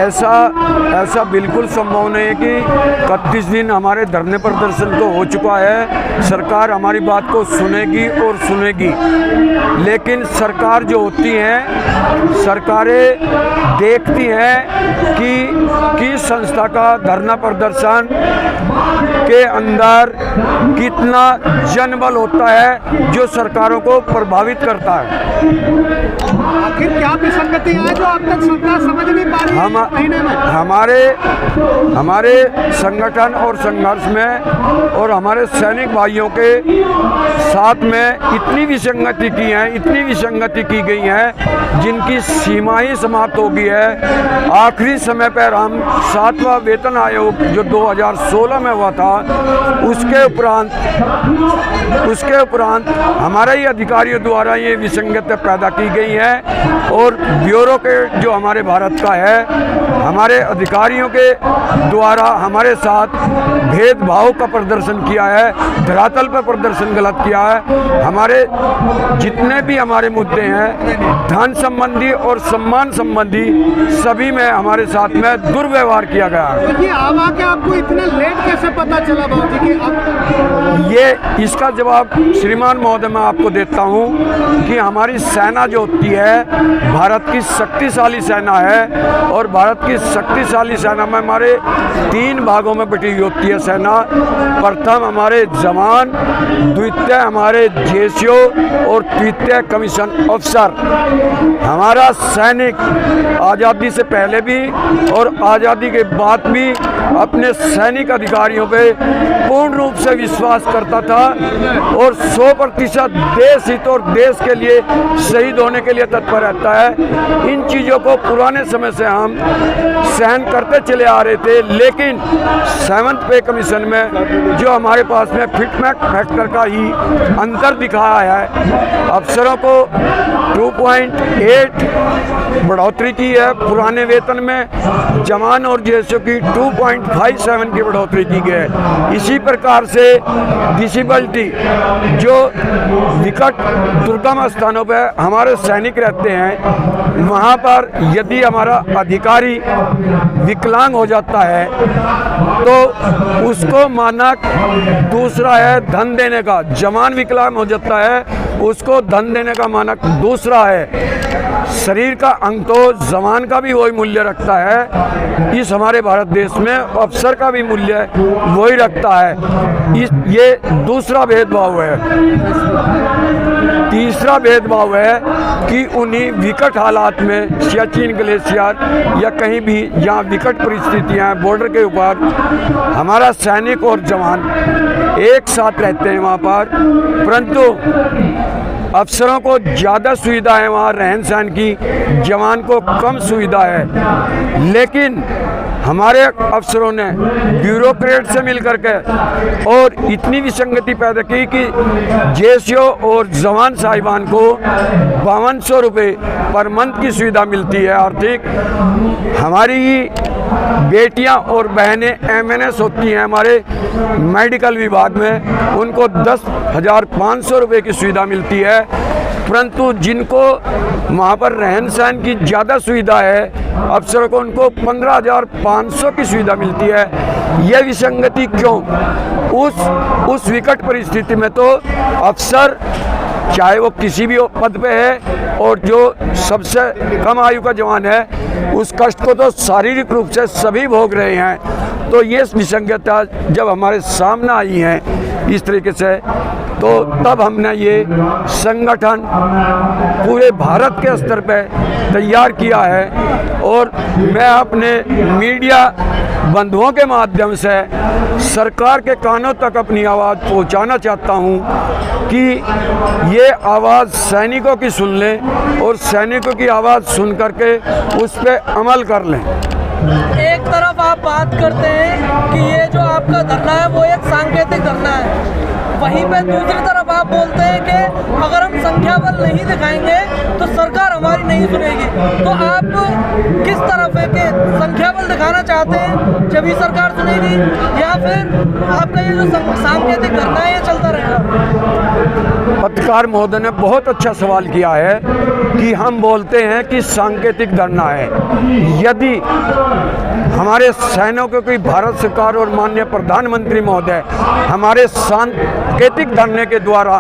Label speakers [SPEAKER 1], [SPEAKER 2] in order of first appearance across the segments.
[SPEAKER 1] ऐसा बिल्कुल संभव नहीं है कि 31 दिन हमारे धरने प्रदर्शन तो हो चुका है। सरकार हमारी बात को सुनेगी और सुनेगी, लेकिन सरकार जो होती है, सरकारें देखती हैं कि किस संस्था का धरना प्रदर्शन के अंदर कितना जनबल होता है जो सरकारों को प्रभावित करता है।
[SPEAKER 2] आखिर क्या विसंगति है जो अब तक सरकार समझ नहीं पा रही है महीने में?
[SPEAKER 1] हमारे संगठन और संघर्ष में और हमारे सैनिक भाइयों के साथ में इतनी विसंगति की गई है जिनकी सीमा ही समाप्त हो गई है। आखिरी समय पर हम 7वां वेतन आयोग जो 2016 में हुआ था, उसके उपरांत हमारे ही अधिकारियों द्वारा ये विसंगति पैदा की गई है और ब्यूरो के जो हमारे भारत का है, हमारे अधिकारियों के द्वारा हमारे साथ भेदभाव का प्रदर्शन किया है, धरातल पर प्रदर्शन गलत किया है। हमारे जितने भी हमारे मुद्दे हैं, धन संबंधी और सम्मान संबंधी, सभी में हमारे साथ में दुर्व्यवहार किया गया है।
[SPEAKER 2] ये आवाज़ आपको इतना लेट कैसे पता चला बाबूजी कि अब
[SPEAKER 1] ये इसका जवाब श्रीमान महोदय मैं आपको देता हूँ कि हमारी सेना जो होती है भारत की शक्तिशाली सेना है और भारत की शक्तिशाली सेना में हमारे 3 भागों में बटी हुई होती है सेना। प्रथम हमारे जवान, द्वितीय हमारे जेसीओ और तृतीय कमीशन अफसर। हमारा सैनिक आज़ादी से पहले भी और आज़ादी के बाद भी अपने सैनिक अधिकारियों पे पूर्ण रूप से विश्वास करता था और 100% देश हित और देश के लिए शहीद होने के लिए तत्पर रहता है। इन चीज़ों को पुराने समय से हम सहन करते चले आ रहे थे, लेकिन 7th पे कमीशन में जो हमारे पास में फिटमेंट फैक्टर का ही अंतर दिखाया है, अफसरों को 2.8 बढ़ोतरी की है पुराने वेतन में, जवान और जेसीओ की 2.57 की बढ़ोतरी की गई है। इसी प्रकार से डिसेबिलिटी जो निकट दुर्गम स्थानों पर हमारे सैनिक रहते हैं, वहाँ पर यदि हमारा अधिकारी विकलांग हो जाता है तो उसको मानक दूसरा है धन देने का। जवान विकलांग हो जाता है उसको धन देने का मानक दूसरा है। शरीर का अंग तो जवान का भी वही मूल्य रखता है, इस हमारे भारत देश में अफसर का भी मूल्य वही रखता है। ये दूसरा भेदभाव है। तीसरा भेदभाव है कि उन्हीं विकट हालात में सियाचिन ग्लेशियर या कहीं भी जहाँ विकट परिस्थितियाँ हैं बॉर्डर के ऊपर, हमारा सैनिक और जवान एक साथ रहते हैं वहाँ पर, परंतु अफसरों को ज़्यादा सुविधा है वहाँ रहन सहन की, जवान को कम सुविधा है। लेकिन हमारे अफसरों ने ब्यूरोक्रेट से मिलकर के और इतनी विसंगति पैदा की कि जेसीओ और जवान साहिबान को 5200 रुपये पर मंथ की सुविधा मिलती है आर्थिक। हमारी बेटियां और बहनें MNS होती हैं हमारे मेडिकल विभाग में, उनको 10,500 रुपये की सुविधा मिलती है, परंतु जिनको वहाँ पर रहन सहन की ज़्यादा सुविधा है अफसरों को उनको 15,500 की सुविधा मिलती है। यह विसंगति क्यों? उस विकट परिस्थिति में तो अफसर चाहे वो किसी भी पद पे है और जो सबसे कम आयु का जवान है उस कष्ट को तो शारीरिक रूप से सभी भोग रहे हैं। तो ये विसंगतता जब हमारे सामने आई है इस तरीके से, तो तब हमने ये संगठन पूरे भारत के स्तर पर तैयार किया है और मैं अपने मीडिया बंधुओं के माध्यम से सरकार के कानों तक अपनी आवाज़ पहुंचाना चाहता हूं कि ये आवाज़ सैनिकों की सुन लें और सैनिकों की आवाज़ सुन करके उस पर अमल कर लें।
[SPEAKER 3] एक तरफ आप बात करते हैं कि ये जो आपका धरना है वो एक सांकेतिक धरना है, वहीं पे दूसरी तरफ आप बोलते हैं कि अगर हम संख्या बल नहीं दिखाएंगे तो सरकार हमारी नहीं सुनेगी। तो आप किस तरफ है कि संख्या बल संख्याबल दिखाना चाहते हैं जब ही सरकार सुनेगी, या फिर आपका ये जो सांकेतिक धरना है ये चलता रहेगा?
[SPEAKER 1] पत्रकार महोदय ने बहुत अच्छा सवाल किया है कि हम बोलते हैं कि सांकेतिक धरना है। यदि हमारे सैनिकों की भारत सरकार और माननीय प्रधानमंत्री महोदय हमारे सांकेतिक धरने के द्वारा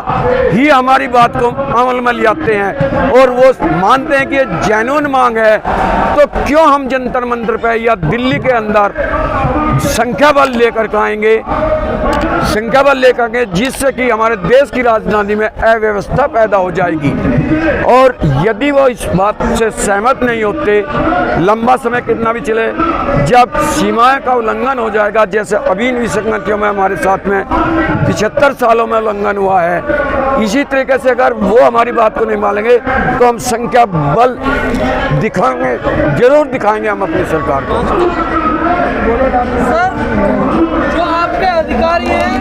[SPEAKER 1] ही हमारी बात को अमल में ले आते हैं और वो मानते हैं कि ये जेन्युइन मांग है, तो क्यों हम जंतर मंतर पे या दिल्ली के अंदर संख्या बल लेकर आएंगे, जिससे कि हमारे देश की राजधानी में अव्यवस्था पैदा हो जाएगी। और यदि वो इस बात से सहमत नहीं होते, लंबा समय कितना भी चले, जब सीमाएं का उल्लंघन हो जाएगा, जैसे अभी इन विसंगतियों में हमारे साथ में 75 सालों में उल्लंघन हुआ है, इसी तरीके से अगर वो हमारी बात को नहीं मानेंगे तो हम संख्या बल दिखाएंगे, जरूर दिखाएंगे हम अपनी सरकार को।
[SPEAKER 3] सर, जो आपके अधिकारी हैं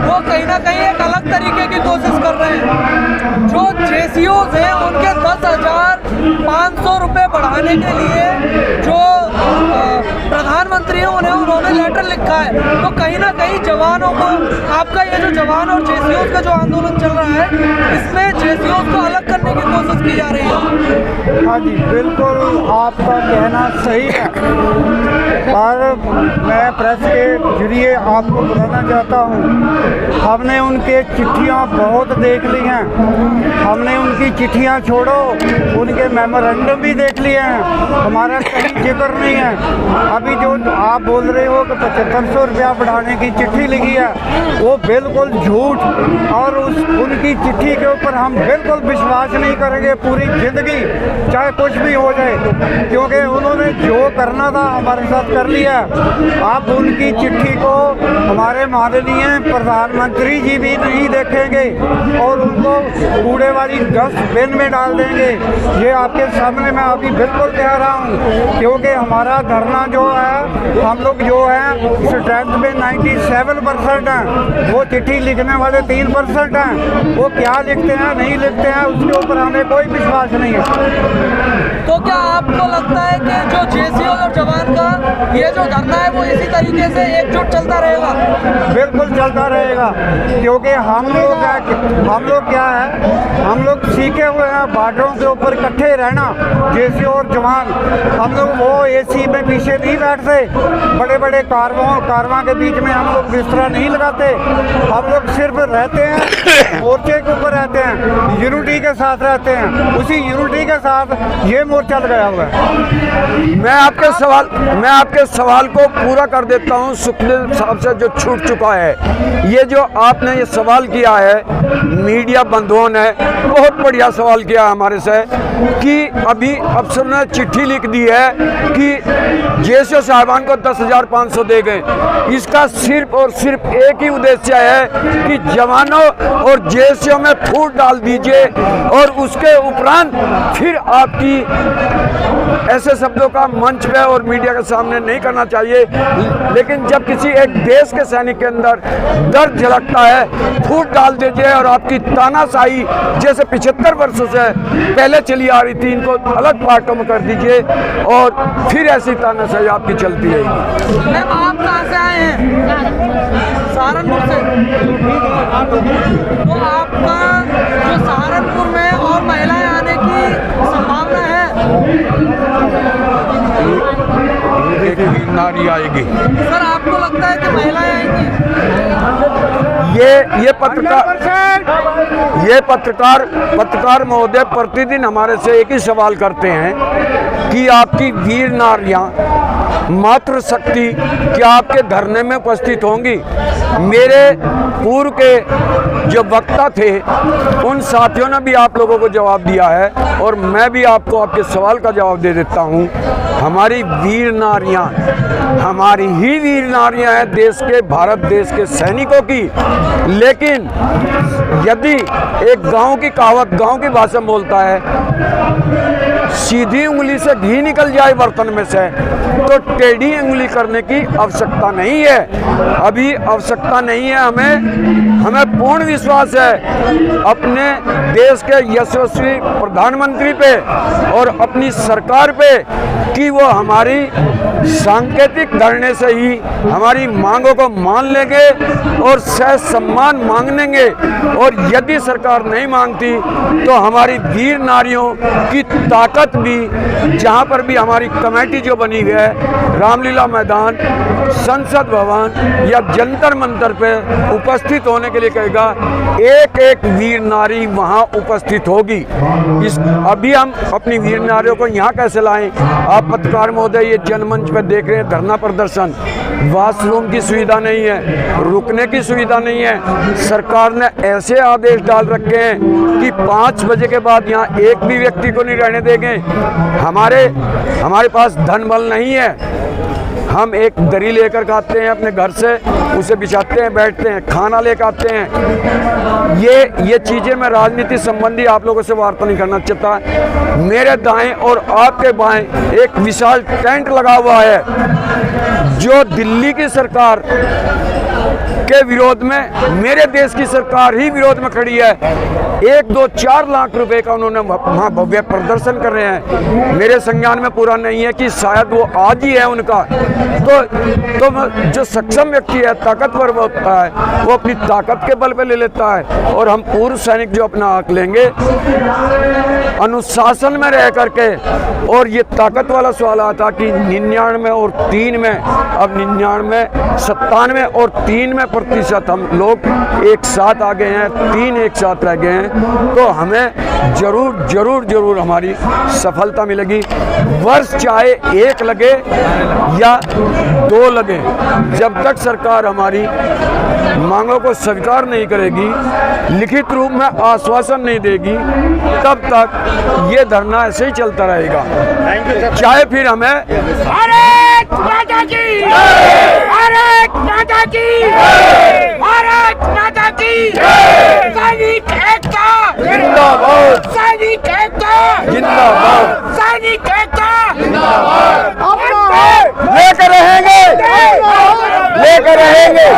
[SPEAKER 3] वो कहीं ना कहीं एक अलग तरीके की कोशिश कर रहे हैं। जो जेसीओज हैं उनके 10,500 रुपये बढ़ाने के लिए जो प्रधानमंत्री हैं उन्होंने लेटर लिखा है, तो कहीं ना कहीं जवानों को, आपका ये जो जवान और जेसीओज का जो आंदोलन चल रहा है, इसमें जेसीओज को अलग करने की कोशिश की जा रही है।
[SPEAKER 4] हाँ जी, बिल्कुल आपका कहना सही है, पर मैं प्रेस के जरिए आपको बताना चाहता हूँ, हमने उनके चिट्ठियाँ बहुत देख ली हैं, हमने उनकी चिट्ठियाँ छोड़ो, उनके मेमोरेंडम भी देख लिए हैं, हमारा कहीं जिक्र नहीं है। अभी जो आप बोल रहे हो कि 7500 रुपया बढ़ाने की चिट्ठी लिखी है, वो बिल्कुल झूठ, और उनकी चिट्ठी के ऊपर हम बिल्कुल विश्वास नहीं करेंगे पूरी ज़िंदगी, चाहे कुछ भी हो जाए, क्योंकि उन्होंने जो करना था हमारे साथ कर लिया। आप उनकी चिट्ठी को हमारे माननीय प्रधानमंत्री जी भी नहीं देखेंगे और उनको कूड़े वाली डस्टबिन में डाल देंगे। ये आपके सामने मैं अभी बिल्कुल कह रहा हूँ, क्योंकि हमारा धरना जो है, हम लोग जो है स्ट्रेंथ में 97% हैं, वो चिट्ठी लिखने वाले 3% हैं। वो क्या लिखते हैं नहीं लिखते हैं उसके ऊपर हमें कोई विश्वास नहीं है।
[SPEAKER 3] तो क्या आपको लगता है कि जो जेसीओ और जवान का ये जो धरना है वो इसी तरीके से एकजुट चलता रहेगा?
[SPEAKER 4] बिल्कुल चलता रहेगा, क्योंकि हम लोग क्या है, हम लोग सीखे हुए हैं बॉर्डरों के ऊपर इकट्ठे रहना, जेसीओ और जवान। हम लोग वो एसी में पीछे नहीं बैठते, बड़े बड़े कारवां के बीच में हम लोग बिस्तरा नहीं लगाते, हम लोग सिर्फ रहते हैं मोर्चे के ऊपर रहते हैं, यूनिटी के साथ रहते हैं, उसी यूनिटी के साथ ये मोर्चा लगाया हुआ है।
[SPEAKER 1] मैं आपके सवाल को पूरा कर देता हूं। सुखदेव साहब से जो छूट चुका है, ये जो आपने ये सवाल किया है मीडिया बंधुओं ने, बहुत बढ़िया सवाल किया हमारे से, कि अभी अफसर ने चिट्ठी लिख दी है कि जेसीओ साहबान को 10,500 दे गए। इसका सिर्फ और सिर्फ एक ही उद्देश्य है कि जवानों और जेसीओ में फूट डाल दीजिए, और उसके उपरांत फिर आपकी ऐसे शब्दों का मंच पे और मीडिया के सामने नहीं करना चाहिए। लेकिन जब किसी एक देश के सैनिक के अंदर दर्द झलकता है, फूट डाल दीजिए, और आपकी तानाशाही जैसे 75 वर्षों से पहले चली आ रही थी, इनको अलग पार्टों में कर दीजिए, और फिर ऐसी तानाशाही आपकी चलती रहेगी।
[SPEAKER 3] मैम, आप कहाँ से आए हैं? सहारनपुर से। तो आपका जो सहारनपुर में और महिलाएं आने की संभावना है?
[SPEAKER 1] नारी आएगी।
[SPEAKER 3] सर, आपको लगता है कि महिलाएं आएंगी?
[SPEAKER 1] ये पत्रकार महोदय प्रतिदिन हमारे से एक ही सवाल करते हैं कि आपकी वीर नारियां मातृ शक्ति क्या आपके धरने में उपस्थित होंगी? मेरे पूर्व के जो वक्ता थे उन साथियों ने भी आप लोगों को जवाब दिया है, और मैं भी आपको आपके सवाल का जवाब दे देता हूं। हमारी वीर नारियां, हमारी ही वीर नारियां हैं, देश के, भारत देश के सैनिकों की। लेकिन यदि एक गांव की कहावत, गांव की भाषा में बोलता है, सीधी उंगली से घी निकल जाए बर्तन में से, तो टेढ़ी उंगली करने की आवश्यकता नहीं है। अभी आवश्यकता नहीं है। हमें पूर्ण विश्वास है अपने देश के यशस्वी प्रधानमंत्री पे और अपनी सरकार पे कि वो हमारी सांकेतिक धरने से ही हमारी मांगों को मान लेंगे और सह सम्मान मांगेंगे। और यदि सरकार नहीं मांगती तो हमारी वीर नारियों की ताकत भी, जहाँ पर भी हमारी कमेटी जो बनी हुई है, रामलीला मैदान, संसद भवन या जंतर मंतर पे उपस्थित होने के लिए कहेगा, एक एक वीर नारी वहाँ उपस्थित होगी। अभी हम अपनी वीर नारियों को यहाँ कैसे लाएं? आप पत्रकार महोदय ये जनमंच पर देख रहे हैं धरना प्रदर्शन, वॉशरूम की सुविधा नहीं है, रुकने की सुविधा नहीं है। सरकार ने ऐसे आदेश डाल रखे हैं कि 5 बजे के बाद यहाँ एक भी व्यक्ति को नहीं रहने देंगे। हमारे पास धन बल नहीं है, हम एक दरी लेकर खाते हैं अपने घर से, उसे बिछाते हैं, बैठते हैं, खाना लेकर आते हैं। ये चीज़ें मैं राजनीति संबंधी आप लोगों से वार्ता नहीं करना चाहता। मेरे दाएं और आपके बाएं एक विशाल टेंट लगा हुआ है जो दिल्ली की सरकार के विरोध में, मेरे देश की सरकार ही विरोध में खड़ी है। 1, 2, 4 लाख रुपए का उन्होंने वहाँ भव्य प्रदर्शन कर रहे हैं। मेरे संज्ञान में पूरा नहीं है कि शायद वो आज ही है उनका। तो जो सक्षम व्यक्ति है, ताकतवर होता है, वो अपनी ताकत के बल पे ले लेता है। और हम पूर्व सैनिक जो अपना हक लेंगे अनुशासन में रह करके। और ये ताकत वाला सवाल आता कि 99 और 3 में, अब 99, 97 और 3 में प्रतिशत हम लोग एक साथ आ गए हैं, 3 एक साथ रह गए हैं। तो हमें जरूर हमारी सफलता मिलेगी। वर्ष चाहे 1 लगे या 2 लगे, जब तक सरकार हमारी मांगों को स्वीकार नहीं करेगी, लिखित रूप में आश्वासन नहीं देगी, तब तक ये धरना ऐसे ही चलता रहेगा। चाहे फिर हमें
[SPEAKER 5] भारत माता की जय, भारत माता की जय, भारत माता की जय। सैनिक एकता
[SPEAKER 1] जिंदाबाद,
[SPEAKER 5] सैनिक एकता
[SPEAKER 1] जिंदाबाद,
[SPEAKER 5] सैनिक एकता जिंदाबाद।
[SPEAKER 1] लेकर रहेंगे, लेकर रहेंगे।